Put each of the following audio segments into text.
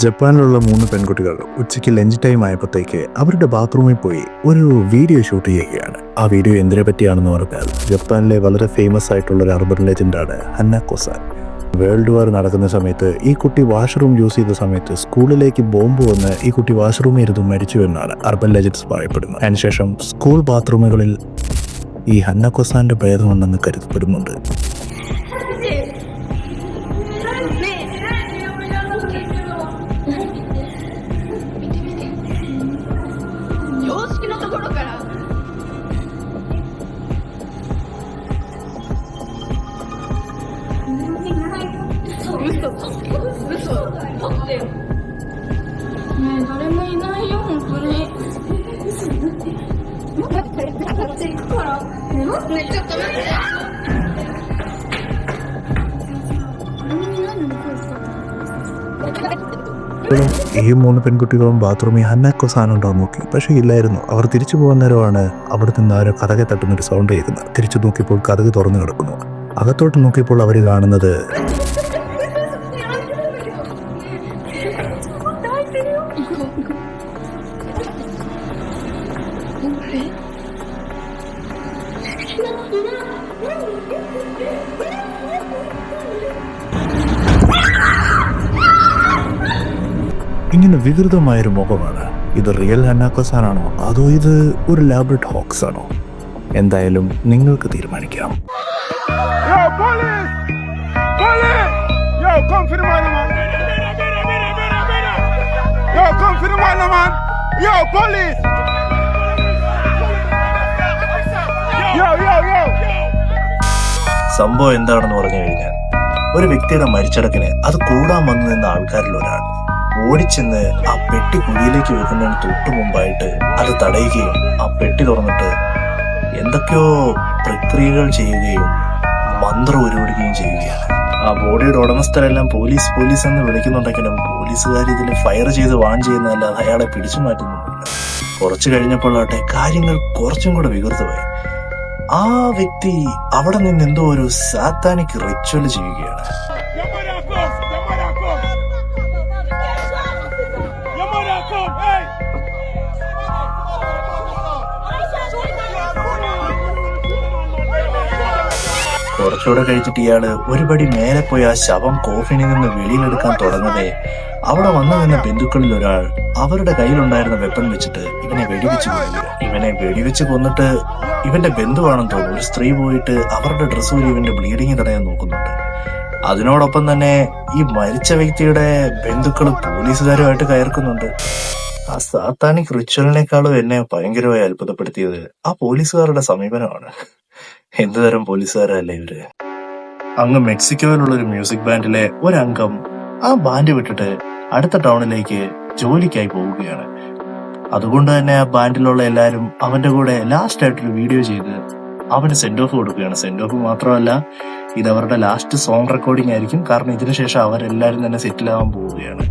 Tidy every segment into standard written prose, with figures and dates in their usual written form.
ജപ്പാനിലുള്ള 3 പെൺകുട്ടികൾ ഉച്ചയ്ക്ക് lunch time ആയപ്പോഴത്തേക്ക് അവരുടെ ബാത്റൂമിൽ പോയി ഒരു വീഡിയോ ഷൂട്ട് ചെയ്യുകയാണ്. ആ വീഡിയോ എന്തിനെ പറ്റിയാണെന്ന് പറഞ്ഞാൽ ജപ്പാനിലെ വളരെ ഫേമസ് ആയിട്ടുള്ള ഒരു അർബൻ ലെജൻഡാണ് ഹന്നാക്കോ-സാൻ. വേൾഡ് വാർ നടക്കുന്ന സമയത്ത് ഈ കുട്ടി വാഷ്റൂം യൂസ് ചെയ്ത സമയത്ത് സ്കൂളിലേക്ക് ബോംബ് വന്ന് ഈ കുട്ടി വാഷ്റൂമിൽ ഇരുന്ന് മരിച്ചു എന്നാണ് അർബൻ ലെജൻഡ്സ് പറയപ്പെടുന്നത്. അതിനുശേഷം സ്കൂൾ ബാത്റൂമുകളിൽ ഈ ഹന്നാക്കോ-സാന്റെ പ്രേതമുണ്ടെന്ന് കരുതപ്പെടുന്നുണ്ട്. ഈ 3 പെൺകുട്ടികളും ബാത്റൂമിൽ ഹന്നാക്കോ-സാൻ ഉണ്ടോ നോക്കി, പക്ഷേ ഇല്ലായിരുന്നു. അവർ തിരിച്ചു പോകുന്ന നേരമാണ് അവിടെ നിന്ന് ആരോ കതകെ തട്ടുന്നൊരു സൗണ്ട് കേൾക്കുന്നത്. തിരിച്ചു നോക്കിയപ്പോൾ കതക് തുറന്നു കിടക്കുന്നു. അകത്തോട്ട് നോക്കിയപ്പോൾ അവർ കാണുന്നത് ഇങ്ങനെ വികൃതമായൊരു മുഖമാണ്. ഇത് റിയൽ ഹന്നാക്കോ-സാൻ ആണോ അതോ ഇത് ഒരു ലാബ്രഡ് ഹോക്സ് ആണോ? എന്തായാലും നിങ്ങൾക്ക് തീരുമാനിക്കാം. സംഭവം എന്താണെന്ന് പറഞ്ഞു കഴിഞ്ഞാൽ, ഒരു വ്യക്തിയുടെ മരിച്ചടക്കിന് അത് കൂടാൻ വന്നു നിന്ന ആൾക്കാരിൽ ഒരാൾ ഓടിച്ചെന്ന് ആ പെട്ടി കുഴിയിലേക്ക് വെക്കുന്നതിന് തൊട്ടു മുമ്പായിട്ട് അത് തടയുകയും ആ പെട്ടി തുറന്നിട്ട് എന്തൊക്കെയോ പ്രക്രിയകൾ ചെയ്യുകയും മന്ത്രം ഉരുവിടുകയും ചെയ്യുകയാണ്. ആ ബോഡിയുടെ ഉടമസ്ഥരെല്ലാം പോലീസ് പോലീസ് എന്ന് വിളിക്കുന്നുണ്ടെങ്കിലും പോലീസുകാർ ഇതിൽ ഫയർ ചെയ്ത് വാൺ ചെയ്യുന്നതല്ലാതെ അയാളെ പിടിച്ചു മാറ്റുന്നില്ല. കുറച്ചു കഴിഞ്ഞപ്പോഴാട്ടെ കാര്യങ്ങൾ കുറച്ചും കൂടെ വികൃതമായി. ആ വ്യക്തി അവിടെ നിന്ന് എന്തോ ഒരു സാത്താനിക് റിച്വൽ ചെയ്യുകയാണ്. കുറച്ചുകൂടെ കഴിച്ചിട്ട് ഇയാള് ഒരുപടി മേലെ പോയി ആ ശവം കോഫിനിൽ നിന്ന് വെളിയിലെടുക്കാൻ തുടങ്ങവേ അവിടെ വന്നു നിന്ന ബന്ധുക്കളിൽ ഒരാൾ അവരുടെ കയ്യിലുണ്ടായിരുന്ന വെപ്പൺ വെച്ചിട്ട് ഇവനെ വെടിവെച്ച് കൊല്ലുക. ഇവനെ വെടിവെച്ച് കൊന്നിട്ട് ഇവന്റെ ബന്ധുവാണെന്ന് തോന്നുന്നു ഒരു സ്ത്രീ പോയിട്ട് അവരുടെ ഡ്രസ്സ് ഊരി ഇവന്റെ ബ്ലീഡിങ് തടയാൻ നോക്കുന്നുണ്ട്. അതിനോടൊപ്പം തന്നെ ഈ മരിച്ച വ്യക്തിയുടെ ബന്ധുക്കൾ പോലീസുകാരുമായിട്ട് കയർക്കുന്നുണ്ട്. ആ സാത്താനിക് റിച്വലിനേക്കാളും എന്നെ ഭയങ്കരമായി അത്ഭുതപ്പെടുത്തിയത് ആ പോലീസുകാരുടെ സമീപനമാണ്. എന്തുതരം പോലീസുകാരല്ലേ ഇവര്. അങ്ങ് മെക്സിക്കോയിലുള്ള ഒരു മ്യൂസിക് ബാൻഡിലെ ഒരംഗം ആ ബാൻഡ് വിട്ടിട്ട് അടുത്ത ടൗണിലേക്ക് ജോലിക്കായി പോവുകയാണ്. അതുകൊണ്ട് തന്നെ ആ ബാൻഡിലുള്ള എല്ലാവരും അവന്റെ കൂടെ ലാസ്റ്റ് ആയിട്ടൊരു വീഡിയോ ചെയ്ത് അവന് സെൻഡ് ഓഫ് കൊടുക്കുകയാണ്. സെൻഡ് ഓഫ് മാത്രമല്ല, ഇത് അവരുടെ ലാസ്റ്റ് സോങ് റെക്കോർഡിംഗ് ആയിരിക്കും. കാരണം ഇതിനുശേഷം അവരെല്ലാവരും തന്നെ സെറ്റിലാവാൻ പോവുകയാണ്.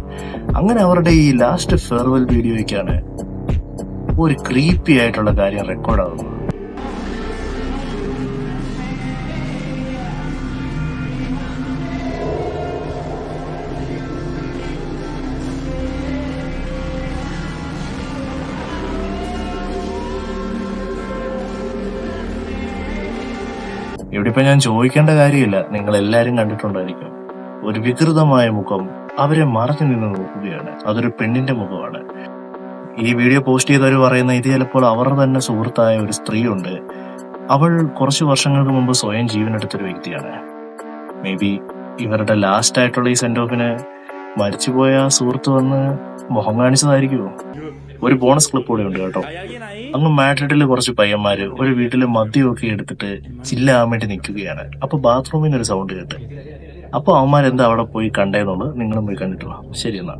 അങ്ങനെ അവരുടെ ഈ ലാസ്റ്റ് ഫെയർവെൽ വീഡിയോയ്ക്കാണ് ഒരു ക്രീപ്പി ആയിട്ടുള്ള കാര്യം റെക്കോർഡാകുന്നത്. ഇവിടെ ഇപ്പൊ ഞാൻ ചോദിക്കേണ്ട കാര്യമില്ല, നിങ്ങൾ എല്ലാരും കണ്ടിട്ടുണ്ടായിരിക്കും. ഒരു വികൃതമായ മുഖം അവരെ മറഞ്ഞു നിന്ന് നോക്കുകയാണ്. അതൊരു പെണ്ണിന്റെ മുഖമാണ്. ഈ വീഡിയോ പോസ്റ്റ് ചെയ്തവർ പറയുന്ന ഇത് ചിലപ്പോൾ അവരുടെ തന്നെ സുഹൃത്തായ ഒരു സ്ത്രീയുണ്ട്. അവൾ കുറച്ചു വർഷങ്ങൾക്ക് മുമ്പ് സ്വയം ജീവനെടുത്തൊരു വ്യക്തിയാണ്. മേ ബി ഇവരുടെ ലാസ്റ്റ് ആയിട്ടുള്ള ഈ സെൻഡ് ഓഫിന് മരിച്ചുപോയ സുഹൃത്ത് വന്ന് മുഖം കാണിച്ചതായിരിക്കുമോ? ഒരു ബോണസ് ക്ലിപ്പ് കൂടെ ഉണ്ട് കേട്ടോ. അങ്ങ് മാഡ്രിഡിൽ കുറച്ച് പയ്യന്മാര് ഒരു വീട്ടില് മദ്യമൊക്കെ എടുത്തിട്ട് ചില്ലാൻ വേണ്ടി നിൽക്കുകയാണ്. അപ്പൊ ബാത്റൂമിൽ നിന്ന് ഒരു സൗണ്ട് കേട്ട്. അപ്പൊ അവന്മാരെന്താ അവിടെ പോയി കണ്ടേന്നുള്ളത് നിങ്ങളും പോയി കണ്ടിട്ട് വാ. ശരി എന്നാ.